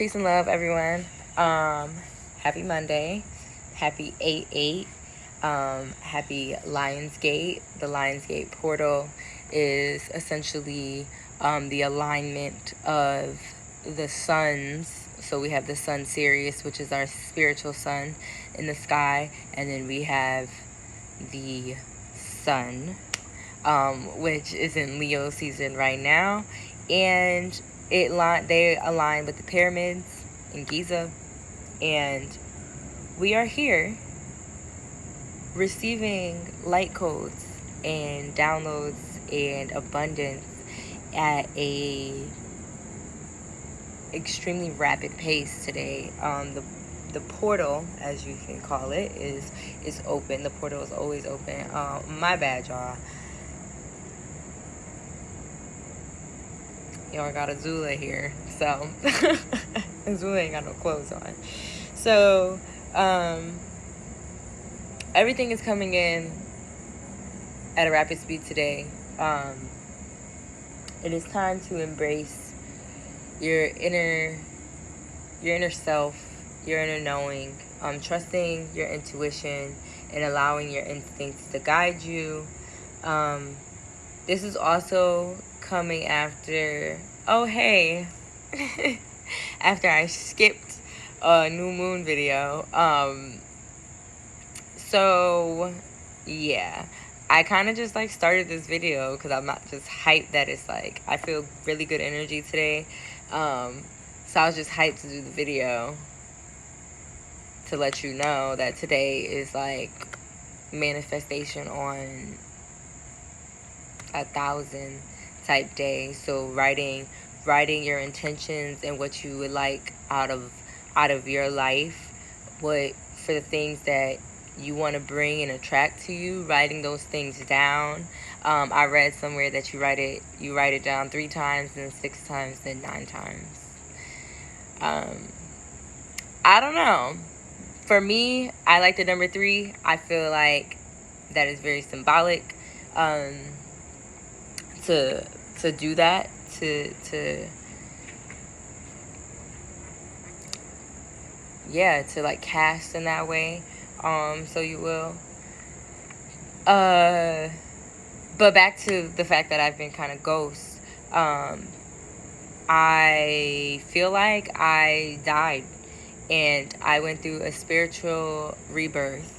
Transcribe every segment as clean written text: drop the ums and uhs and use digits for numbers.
Peace and love, everyone. Happy Monday. Happy 8/8. Happy Lionsgate. The Lionsgate portal is essentially the alignment of the suns. So we have the sun Sirius, which is our spiritual sun in the sky, and then we have the sun, which is in Leo season right now, and they align with the pyramids in Giza, and we are here receiving light codes and downloads and abundance at a extremely rapid pace today. The portal, as you can call it, is open. The portal is always open. My bad, y'all. Y'all got a Zula here, so Zula ain't got no clothes on. So everything is coming in at a rapid speed today. It is time to embrace your inner self, your inner knowing, trusting your intuition and allowing your instincts to guide you. This is also coming after, after I skipped a new moon video. So yeah, I kind of just started this video because I'm not just hyped that it's I feel really good energy today. So I was just hyped to do the video to let you know that today is manifestation on 1,000 type day. So writing your intentions and what you would like out of your life, what for the things that you want to bring and attract to you, writing those things down. I read somewhere that you write it down 3 times, then 6 times, then 9 times. I don't know. For me, I like the number 3. I feel like that is very symbolic. To do that, to cast in that way, so you will. But back to the fact that I've been kind of ghost. I feel like I died, and I went through a spiritual rebirth,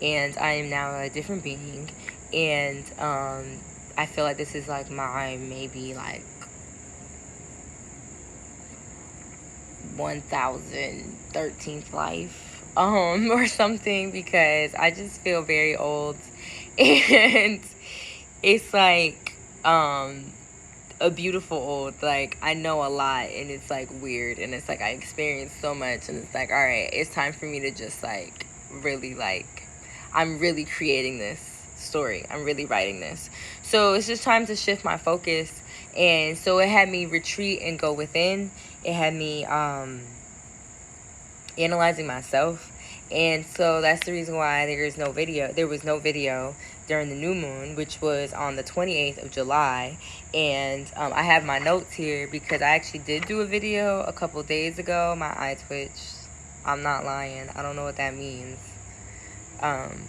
and I am now a different being, and I feel like this is my maybe 1013th life, or something, because I just feel very old, and it's a beautiful old. I know a lot, and it's weird, and it's I experienced so much, and it's alright, it's time for me to just really I'm really creating this story. I'm really writing this. So it's just time to shift my focus. And so it had me retreat and go within. It had me analyzing myself. And so that's the reason why there was no video during the new moon, which was on the 28th of July. And I have my notes here because I actually did do a video a couple days ago. My eye twitched. I'm not lying. I don't know what that means.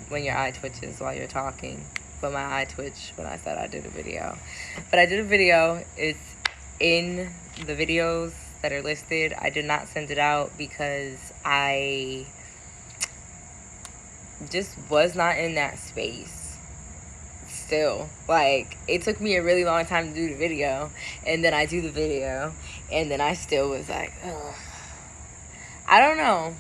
When your eye twitches while you're talking. But my eye twitched when I said I did a video. But I did a video. It's in the videos that are listed. I did not send it out because I just was not in that space. Still, it took me a really long time to do the video, and then I do the video, and then I still was ugh. I don't know.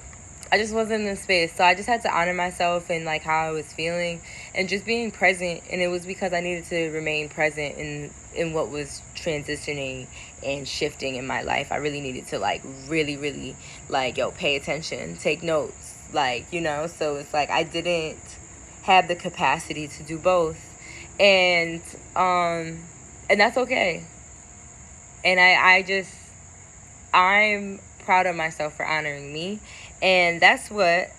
I just wasn't in the space. So I just had to honor myself and how I was feeling and just being present. And it was because I needed to remain present in what was transitioning and shifting in my life. I really needed to really, really pay attention, take notes, so it's I didn't have the capacity to do both. And that's okay. And I'm proud of myself for honoring me. And that's what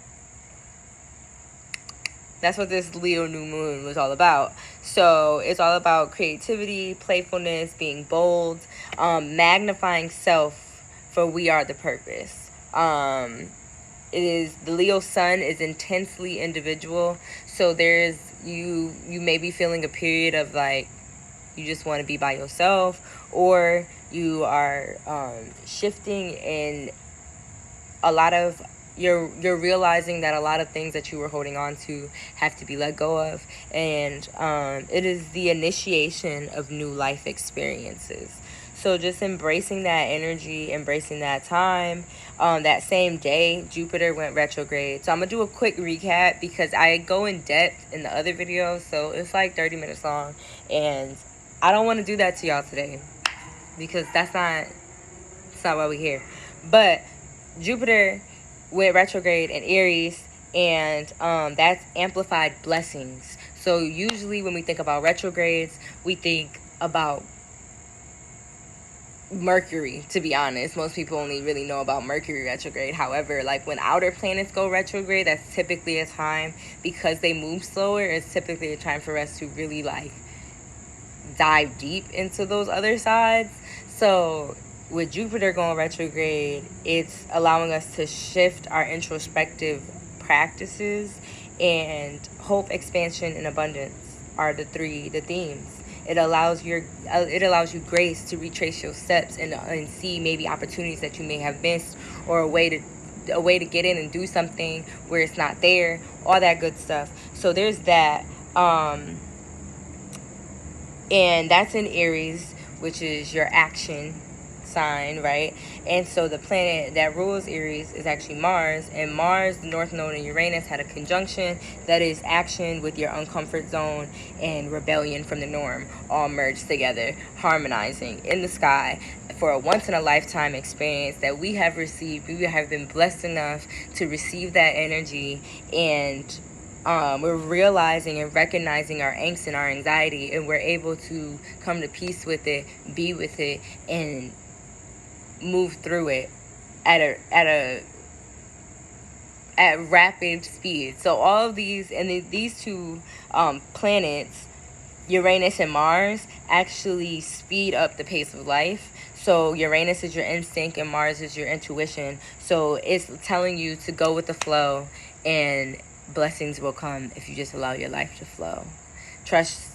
this Leo new moon was all about. So it's all about creativity, playfulness, being bold, magnifying self for we are the purpose. It is, the Leo sun is intensely individual. So there's, you may be feeling a period of like, you just want to be by yourself, or you are shifting in a lot of, you're realizing that a lot of things that you were holding on to have to be let go of. And it is the initiation of new life experiences. So just embracing that energy, embracing that time. That same day, Jupiter went retrograde. So I'm going to do a quick recap because I go in depth in the other videos. So it's like 30 minutes long. And I don't want to do that to y'all today because that's not why we're here. But Jupiter went retrograde in Aries, and that's amplified blessings. So usually when we think about retrogrades, we think about Mercury, to be honest. Most people only really know about Mercury retrograde. However, like when outer planets go retrograde, that's typically a time, because they move slower, it's typically a time for us to really like dive deep into those other sides. So with Jupiter going retrograde, it's allowing us to shift our introspective practices, and hope, expansion, and abundance are the themes. It allows you grace to retrace your steps and see maybe opportunities that you may have missed, or a way to get in and do something where it's not there, all that good stuff. So there's that. And that's in Aries, which is your action sign, right? And so the planet that rules Aries is actually Mars, and Mars, the North Node, and Uranus had a conjunction that is action with your uncomfort zone and rebellion from the norm, all merged together, harmonizing in the sky for a once-in-a-lifetime experience that we have received. We have been blessed enough to receive that energy, and we're realizing and recognizing our angst and our anxiety, and we're able to come to peace with it, be with it, and move through it at rapid speed. So all of these, and these two planets, Uranus and Mars, actually speed up the pace of life. So Uranus is your instinct and Mars is your intuition. So it's telling you to go with the flow, and blessings will come if you just allow your life to flow. Trust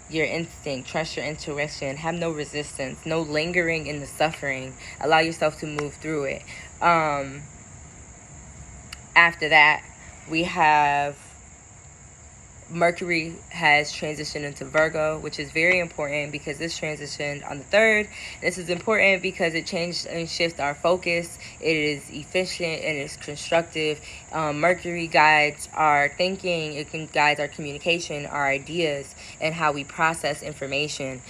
your instinct, trust your intuition, have no resistance, no lingering in the suffering, allow yourself to move through it. After that, we have Mercury has transitioned into Virgo, which is very important because this transitioned on the 3rd. This is important because it changed and shifts our focus. It is efficient and it's constructive. Mercury guides our thinking. It can guide our communication, our ideas, and how we process information.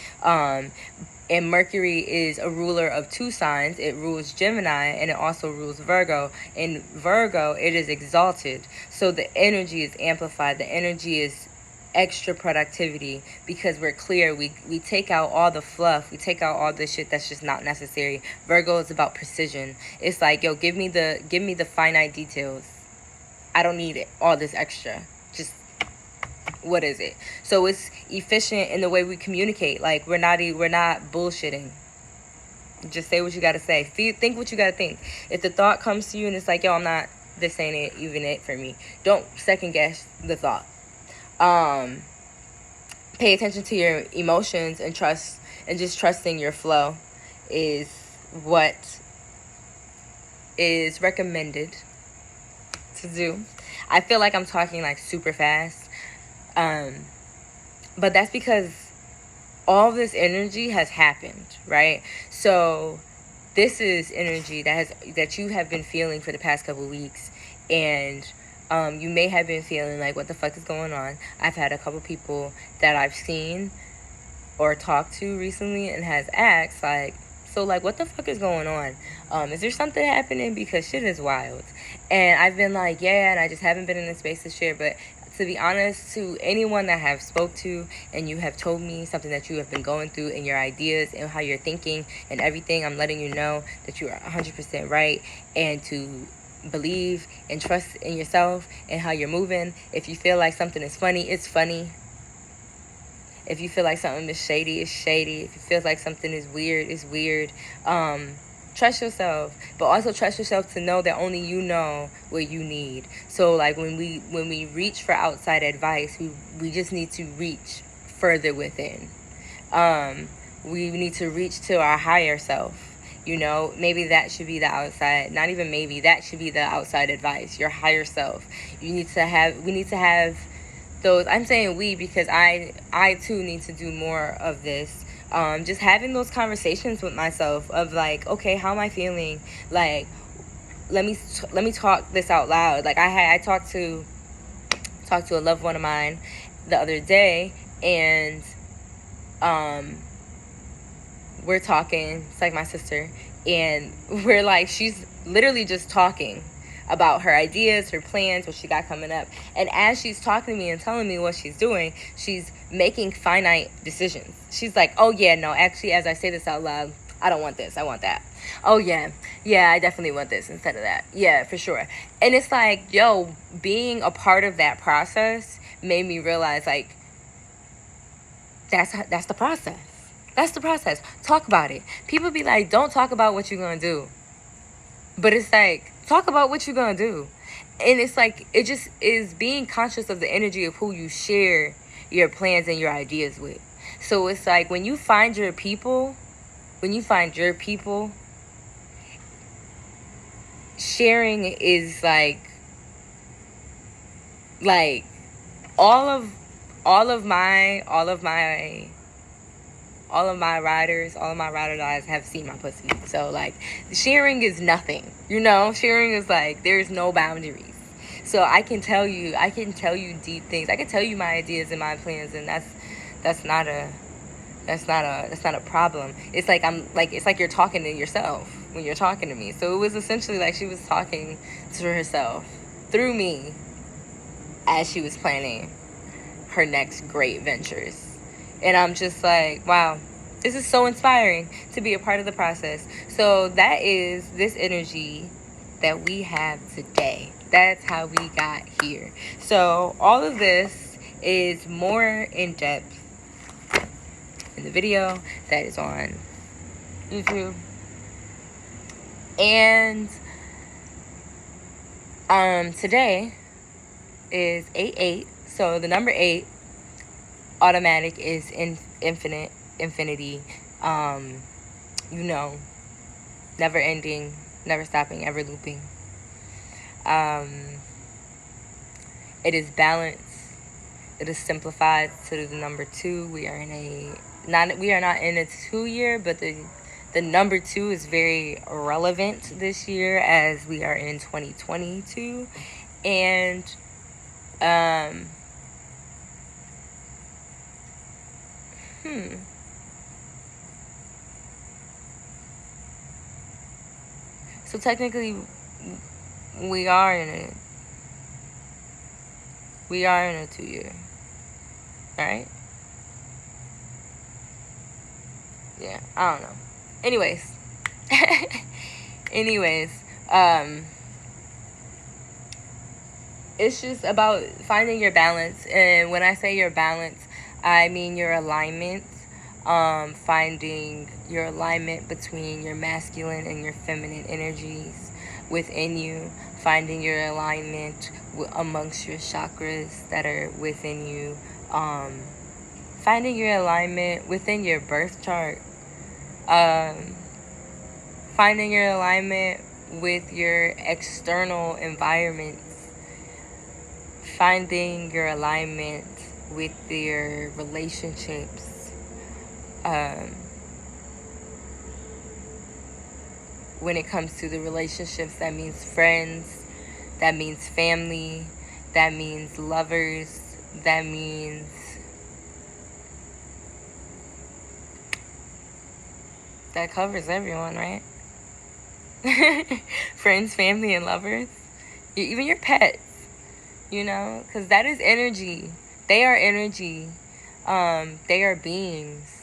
And Mercury is a ruler of 2 signs. It rules Gemini, and it also rules Virgo. In Virgo, it is exalted. So the energy is amplified. The energy is extra productivity because we're clear. We take out all the fluff. We take out all the shit that's just not necessary. Virgo is about precision. It's like, yo, give me the finite details. I don't need it, all this extra. Just, what is it? So it's efficient in the way we communicate. Like, we're not bullshitting. Just say what you gotta say. Think what you gotta think. If the thought comes to you and it's like, yo, this ain't even it for me, don't second guess the thought. Pay attention to your emotions and trust, and just trusting your flow is what is recommended to do. I feel like I'm talking like super fast. But that's because all this energy has happened, right? So this is energy that you have been feeling for the past couple weeks, and you may have been feeling like, what the fuck is going on? I've had a couple people that I've seen or talked to recently and has asked, like, so, like, what the fuck is going on? Is there something happening? Because shit is wild. And I've been like, yeah, and I just haven't been in the space to share. But to be honest, to anyone that I have spoke to and you have told me something that you have been going through and your ideas and how you're thinking and everything, I'm letting you know that you are 100% right, and to believe and trust in yourself and how you're moving. If you feel like something is funny, it's funny. If you feel like something is shady, it's shady. If you feel like something is weird, it's weird. Trust yourself, but also trust yourself to know that only you know what you need. So like when we reach for outside advice, we just need to reach further within. We need to reach to our higher self. You know, maybe that should be the outside, not even maybe, that should be the outside advice, your higher self. We need to have those, I'm saying we because I too need to do more of this. Just having those conversations with myself of like, okay, how am I feeling? Like, let me talk this out loud. Like I talked to a loved one of mine the other day, and we're talking. It's like my sister, and we're like, she's literally just talking about her ideas, her plans, what she got coming up. And as she's talking to me and telling me what she's doing, she's making finite decisions. She's like, oh yeah, no, actually, as I say this out loud, I don't want this, I want that. Oh yeah, I definitely want this instead of that. Yeah, for sure. And it's like, yo, being a part of that process made me realize, like, that's the process. That's the process. Talk about it. People be like, don't talk about what you're gonna do. But it's like, talk about what you're gonna do. And it's like, it just is being conscious of the energy of who you share your plans and your ideas with. So it's like, when you find your people, sharing is like all of my riders, all of my ride or dies have seen my pussy. So like, sharing is nothing, you know. Sharing is like, there's no boundaries. So I can tell you deep things. I can tell you my ideas and my plans, and that's not a problem. It's like you're talking to yourself when you're talking to me. So it was essentially like she was talking to herself through me as she was planning her next great ventures. And I'm just like, wow, this is so inspiring to be a part of the process. So that is this energy that we have today. That's how we got here. So all of this is more in depth in the video that is on YouTube. And today is 8/8. So the number 8, automatic, is infinity. You know, never ending, never stopping, ever looping. It is balance. It is simplified to the number 2. We are not in a 2 year, but the number 2 is very relevant this year as we are in 2022. And so technically we are in a 2 year, right? Yeah, I don't know. Anyways, it's just about finding your balance. And when I say your balance, I mean your alignment. Finding your alignment between your masculine and your feminine energies within you. Finding your alignment amongst your chakras that are within you. Finding your alignment within your birth chart. Finding your alignment with your external environments. Finding your alignment with your relationships. When it comes to the relationships, that means friends, that means family, that means lovers, that means that covers everyone, right? Friends, family, and lovers. Even your pets, you know, because that is energy. They are energy. They are beings.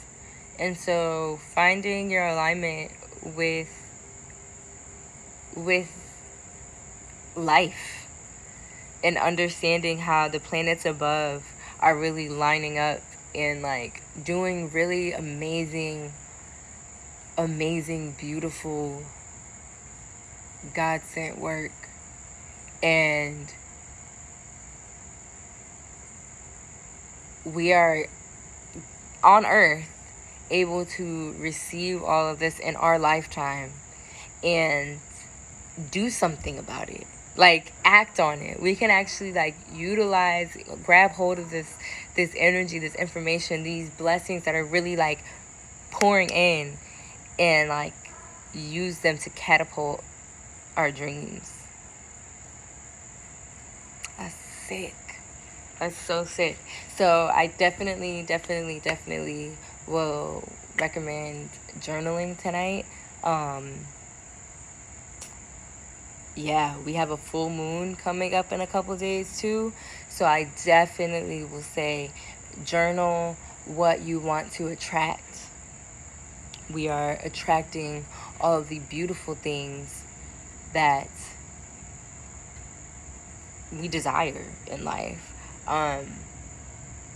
And so finding your alignment with life and understanding how the planets above are really lining up and like doing really amazing, beautiful God sent work. And we are on earth able to receive all of this in our lifetime and do something about it. Like, act on it. We can actually, like, utilize, grab hold of this energy, this information, these blessings that are really, like, pouring in, and, like, use them to catapult our dreams. That's sick. That's so sick. So I definitely will recommend journaling tonight. Yeah, we have a full moon coming up in a couple days too. So I definitely will say journal what you want to attract. We are attracting all of the beautiful things that we desire in life.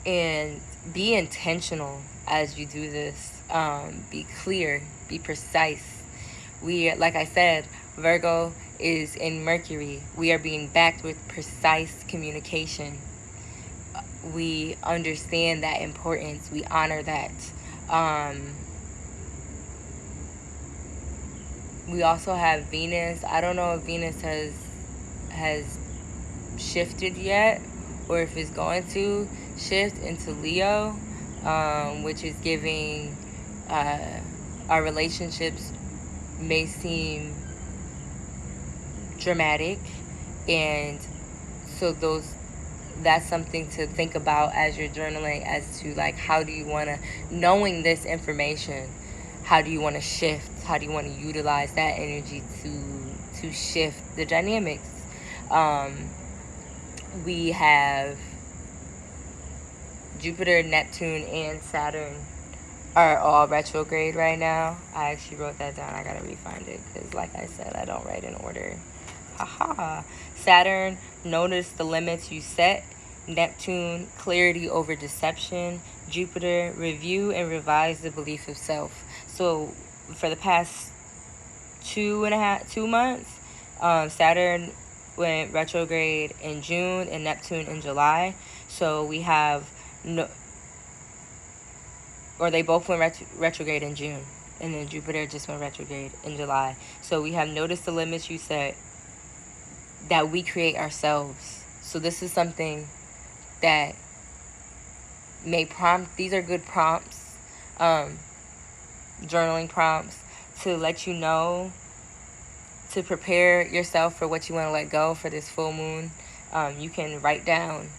And be intentional as you do this. Be clear, be precise. We, like I said, Virgo is in Mercury. We are being backed with precise communication. We understand that importance. We honor that. We also have Venus. I don't know if Venus has shifted yet, or if it's going to shift into Leo, which is giving our relationships may seem dramatic, and so that's something to think about as you're journaling, as to like, how do you want to, knowing this information, how do you want to shift, how do you want to utilize that energy to shift the dynamics. We have Jupiter, Neptune, and Saturn are all retrograde right now. I actually wrote that down. I gotta refind it because, like I said, I don't write in order. Haha. Saturn, notice the limits you set. Neptune, clarity over deception. Jupiter, review and revise the belief of self. So for the past 2 months, Saturn went retrograde in June and Neptune in July. So we have they both went retrograde in June, and then Jupiter just went retrograde in July. So we have noticed the limits you set that we create ourselves. So this is something that may prompt. These are good prompts, journaling prompts, to let you know, to prepare yourself for what you want to let go for this full moon. You can write down,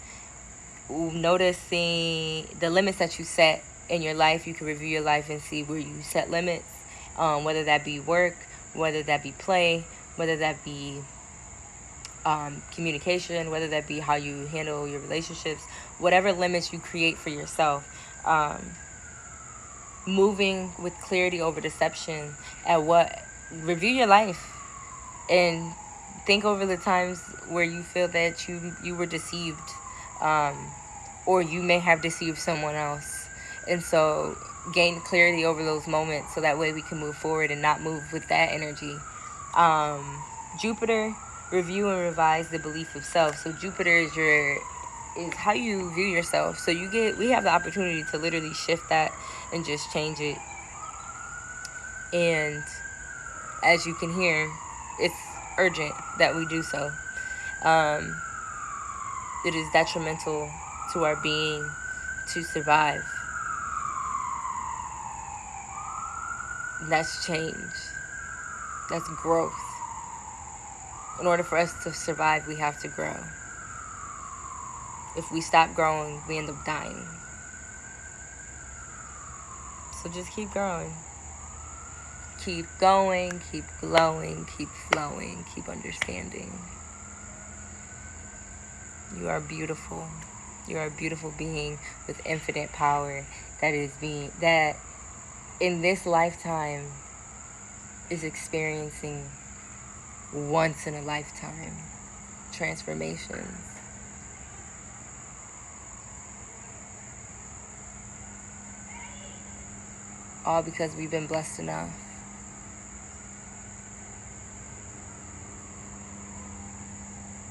noticing the limits that you set in your life. You can review your life and see where you set limits, whether that be work, whether that be play, whether that be communication, whether that be how you handle your relationships, whatever limits you create for yourself. Moving with clarity over deception review your life and think over the times where you feel that you were deceived, or you may have deceived someone else. And so gain clarity over those moments, so that way we can move forward and not move with that energy. Jupiter, review and revise the belief of self. So Jupiter is how you view yourself. So we have the opportunity to literally shift that and just change it. And as you can hear, it's urgent that we do so. It is detrimental to our being to survive. That's change. That's growth. In order for us to survive, we have to grow. If we stop growing, we end up dying. So just keep growing. Keep going, keep glowing, keep flowing, keep understanding. You are beautiful. You are a beautiful being with infinite power that in this lifetime is experiencing once in a lifetime transformations. All because we've been blessed enough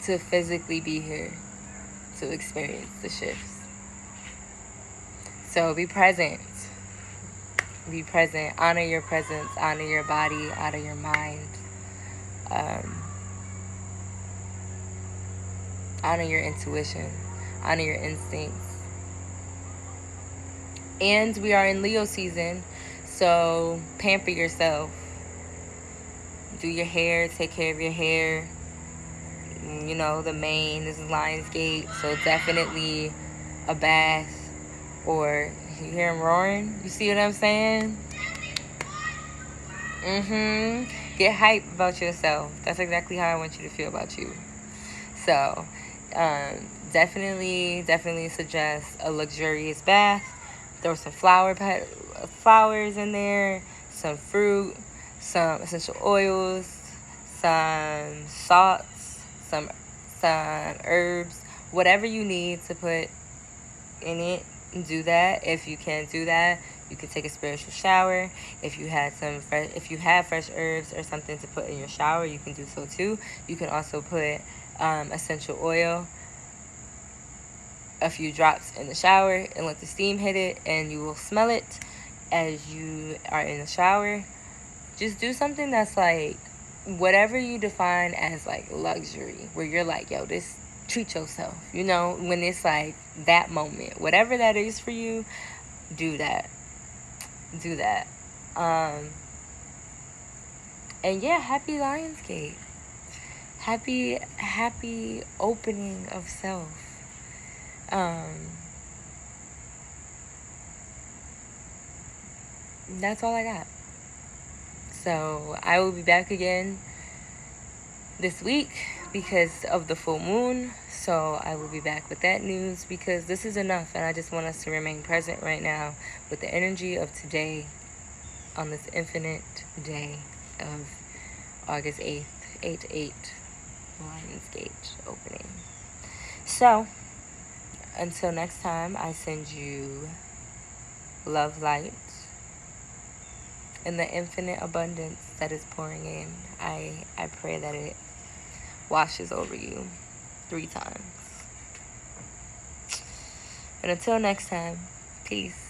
to physically be here to experience the shifts. So be present. Be present. Honor your presence. Honor your body. Honor your mind. Honor your intuition. Honor your instincts. And we are in Leo season, so pamper yourself. Do your hair. Take care of your hair. You know, the mane is Lionsgate, so definitely a bath. Or, you hear him roaring? You see what I'm saying? Get hype about yourself. That's exactly how I want you to feel about you. So, definitely suggest a luxurious bath. Throw some flowers in there, some fruit, some essential oils, some salts, some herbs, whatever you need to put in it. Do that. If you can't do that, you can take a spiritual shower. If you have fresh herbs or something to put in your shower, you can do so too. You can also put essential oil, a few drops in the shower, and let the steam hit it, and you will smell it as you are in the shower. Just do something that's like whatever you define as like luxury, where you're like, yo, this, treat yourself, you know, when it's like that moment, whatever that is for you, do that. And yeah, happy Lionsgate. Happy opening of self. That's all I got. So I will be back again this week because of the full moon. So I will be back with that news because this is enough, and I just want us to remain present right now with the energy of today on this infinite day of August 8th, 8/8, Lionsgate opening. So until next time, I send you love, light, and the infinite abundance that is pouring in. I pray that it washes over you 3 times. And until next time, peace.